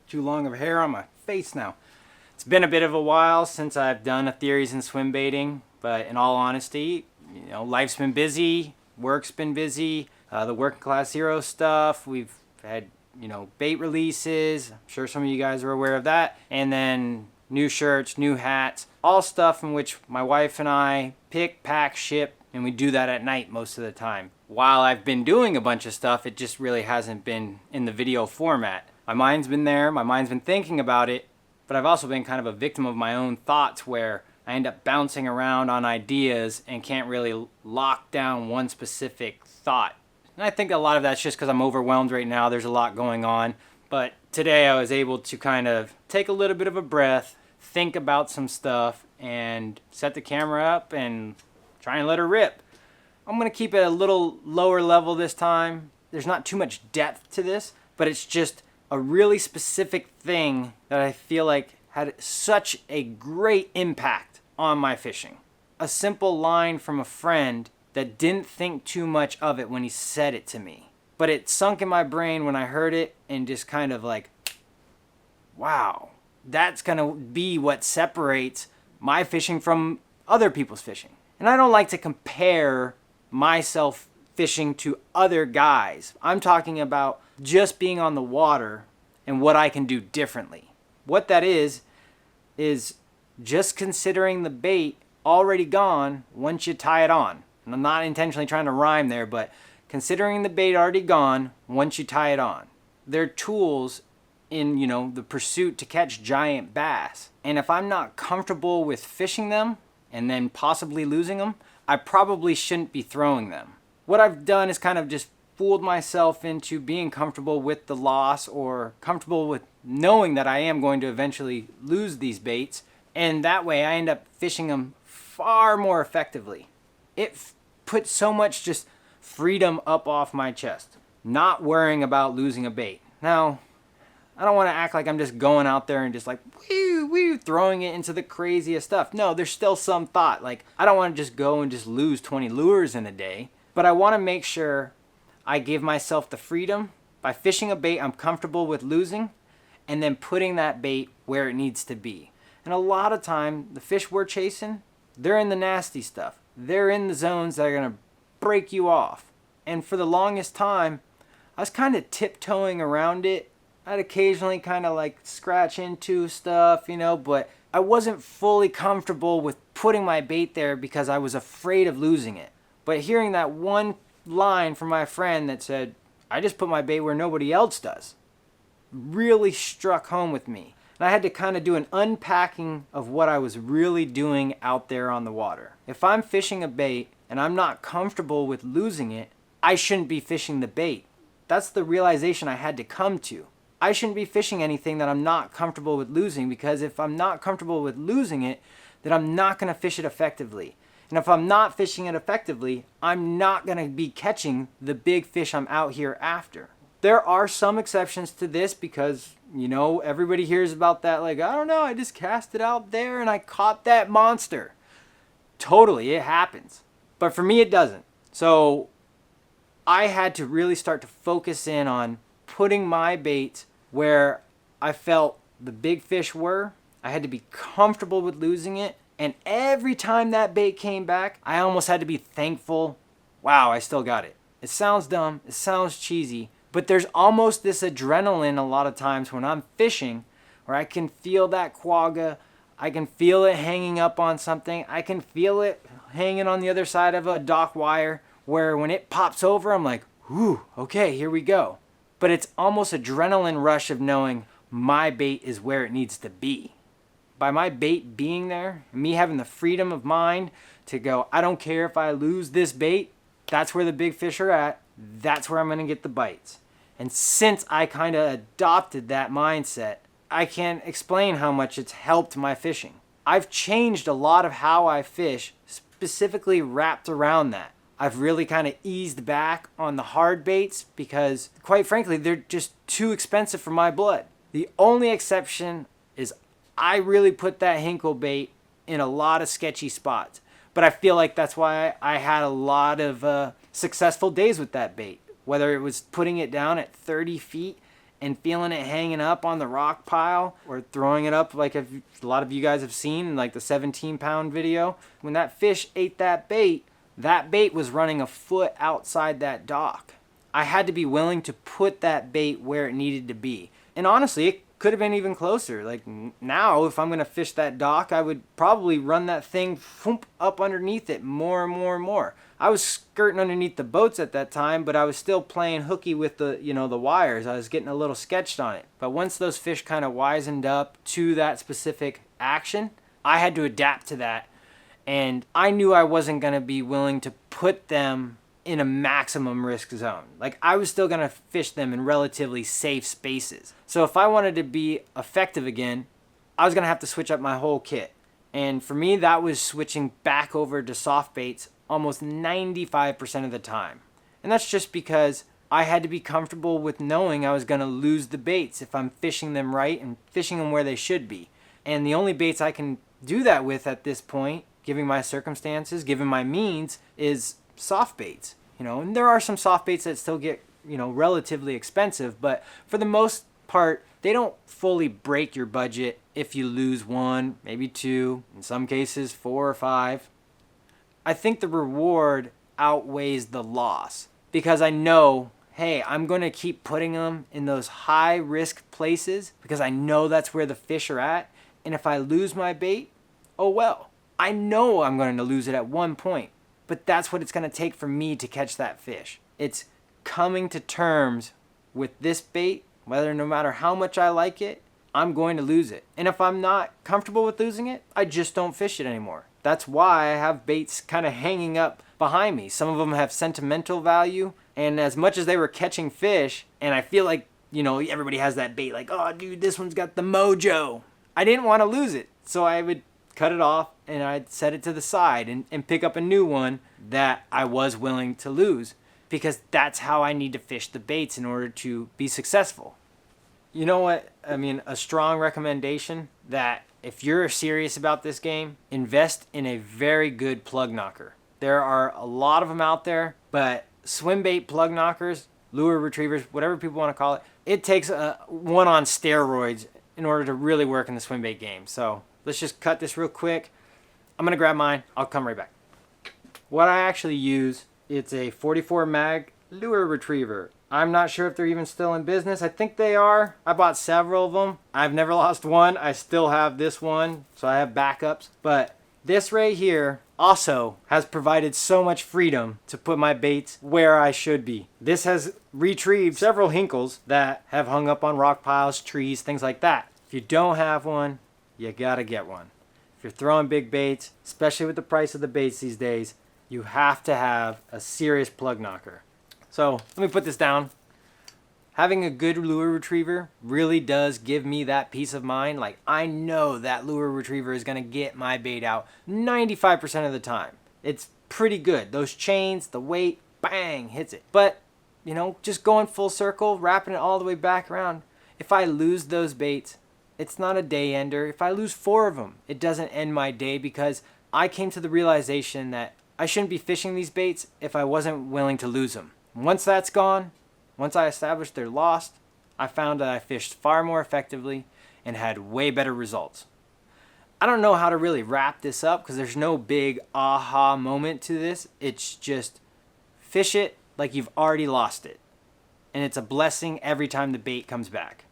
too long of hair on my face now. It's been a bit of a while since I've done a theories in swim baiting, but in all honesty, life's been busy, work's been busy, the working class hero stuff. We've had, bait releases. I'm sure some of you guys are aware of that. And then new shirts, new hats, all stuff in which my wife and I pick, pack, ship, and we do that at night most of the time. While I've been doing a bunch of stuff, it just really hasn't been in the video format. My mind's been there, my mind's been thinking about it, but I've also been kind of a victim of my own thoughts where I end up bouncing around on ideas and can't really lock down one specific thought. And I think a lot of that's just because I'm overwhelmed right now. There's a lot going on. But today I was able to kind of take a little bit of a breath, think about some stuff, and set the camera up and try and let her rip. I'm going to keep it a little lower level this time. There's not too much depth to this, but it's just a really specific thing that I feel like had such a great impact on my fishing. A simple line from a friend that didn't think too much of it when he said it to me. But it sunk in my brain when I heard it and just kind of like, wow, that's going to be what separates my fishing from other people's fishing. And I don't like to compare myself fishing to other guys. I'm talking about just being on the water and what I can do differently. What that is just considering the bait already gone once you tie it on. And I'm not intentionally trying to rhyme there, but considering the bait already gone once you tie it on. They're tools in, the pursuit to catch giant bass. And if I'm not comfortable with fishing them and then possibly losing them, I probably shouldn't be throwing them. What I've done is kind of just fooled myself into being comfortable with the loss or comfortable with knowing that I am going to eventually lose these baits, and that way I end up fishing them far more effectively. It puts so much just freedom up off my chest, not worrying about losing a bait. Now, I don't want to act like I'm just going out there and just like woo, throwing it into the craziest stuff. No, there's still some thought. Like, I don't want to just go and just lose 20 lures in a day, but I want to make sure I give myself the freedom by fishing a bait I'm comfortable with losing and then putting that bait where it needs to be. And a lot of time, the fish we're chasing, they're in the nasty stuff. They're in the zones that are going to break you off. And for the longest time, I was kind of tiptoeing around it. I'd occasionally kind of like scratch into stuff, but I wasn't fully comfortable with putting my bait there because I was afraid of losing it. But hearing that one line from my friend that said, I just put my bait where nobody else does, really struck home with me. And I had to kind of do an unpacking of what I was really doing out there on the water. If I'm fishing a bait and I'm not comfortable with losing it, I shouldn't be fishing the bait. That's the realization I had to come to. I shouldn't be fishing anything that I'm not comfortable with losing, because if I'm not comfortable with losing it, then I'm not going to fish it effectively. And if I'm not fishing it effectively, I'm not going to be catching the big fish I'm out here after. There are some exceptions to this because, everybody hears about that, like, I don't know, I just cast it out there and I caught that monster. Totally, it happens. But for me, it doesn't. So I had to really start to focus in on putting my bait where I felt the big fish were. I had to be comfortable with losing it. And every time that bait came back, I almost had to be thankful. Wow, I still got it. It sounds dumb. It sounds cheesy. But there's almost this adrenaline a lot of times when I'm fishing where I can feel that quagga. I can feel it hanging up on something. I can feel it hanging on the other side of a dock wire, where when it pops over, I'm like, whew, okay, here we go. But it's almost adrenaline rush of knowing my bait is where it needs to be. By my bait being there, and me having the freedom of mind to go, I don't care if I lose this bait, that's where the big fish are at, that's where I'm going to get the bites. And since I kind of adopted that mindset, I can't explain how much it's helped my fishing. I've changed a lot of how I fish, specifically wrapped around that. I've really kind of eased back on the hard baits because, quite frankly, they're just too expensive for my blood. The only exception is I really put that Hinkle bait in a lot of sketchy spots. But I feel like that's why I had a lot of successful days with that bait. Whether it was putting it down at 30 feet and feeling it hanging up on the rock pile, or throwing it up like a lot of you guys have seen in like the 17-pound video. When that fish ate that bait was running a foot outside that dock. I had to be willing to put that bait where it needed to be. And honestly, it could have been even closer. Like now, if I'm going to fish that dock, I would probably run that thing up underneath it more and more and more. I was skirting underneath the boats at that time, but I was still playing hooky with the, the wires. I was getting a little sketched on it. But once those fish kind of wisened up to that specific action, I had to adapt to that. And I knew I wasn't going to be willing to put them in a maximum risk zone. Like I was still going to fish them in relatively safe spaces. So if I wanted to be effective again, I was going to have to switch up my whole kit. And for me, that was switching back over to soft baits almost 95% of the time. And that's just because I had to be comfortable with knowing I was going to lose the baits if I'm fishing them right and fishing them where they should be. And the only baits I can do that with at this point, given my circumstances, given my means, is soft baits. And there are some soft baits that still get, relatively expensive, but for the most part, they don't fully break your budget if you lose one, maybe two, in some cases 4 or 5. I think the reward outweighs the loss because I know, hey, I'm going to keep putting them in those high risk places because I know that's where the fish are at. And if I lose my bait, oh well. I know I'm going to lose it at one point, but that's what it's going to take for me to catch that fish. It's coming to terms with this bait, no matter how much I like it, I'm going to lose it. And if I'm not comfortable with losing it, I just don't fish it anymore. That's why I have baits kind of hanging up behind me. Some of them have sentimental value, and as much as they were catching fish, and I feel like, everybody has that bait, like, oh dude, this one's got the mojo. I didn't want to lose it, so I would cut it off and I'd set it to the side and pick up a new one that I was willing to lose, because that's how I need to fish the baits in order to be successful. You know what? A strong recommendation that if you're serious about this game, invest in a very good plug knocker. There are a lot of them out there, but swim bait plug knockers, lure retrievers, whatever people want to call it, it takes one on steroids in order to really work in the swim bait game. So let's just cut this real quick. I'm going to grab mine. I'll come right back. What I actually use, it's a 44 mag lure retriever. I'm not sure if they're even still in business. I think they are. I bought several of them. I've never lost one. I still have this one, so I have backups. But this right here also has provided so much freedom to put my baits where I should be. This has retrieved several hinkles that have hung up on rock piles, trees, things like that. If you don't have one, you gotta get one. If you're throwing big baits, especially with the price of the baits these days, you have to have a serious plug knocker. So let me put this down. Having a good lure retriever really does give me that peace of mind. Like I know that lure retriever is gonna get my bait out 95% of the time. It's pretty good. Those chains, the weight, bang, hits it. But, just going full circle, wrapping it all the way back around, if I lose those baits, it's not a day ender. If I lose 4 of them, it doesn't end my day, because I came to the realization that I shouldn't be fishing these baits if I wasn't willing to lose them. Once that's gone, once I established they're lost, I found that I fished far more effectively and had way better results. I don't know how to really wrap this up because there's no big aha moment to this. It's just fish it like you've already lost it. And it's a blessing every time the bait comes back.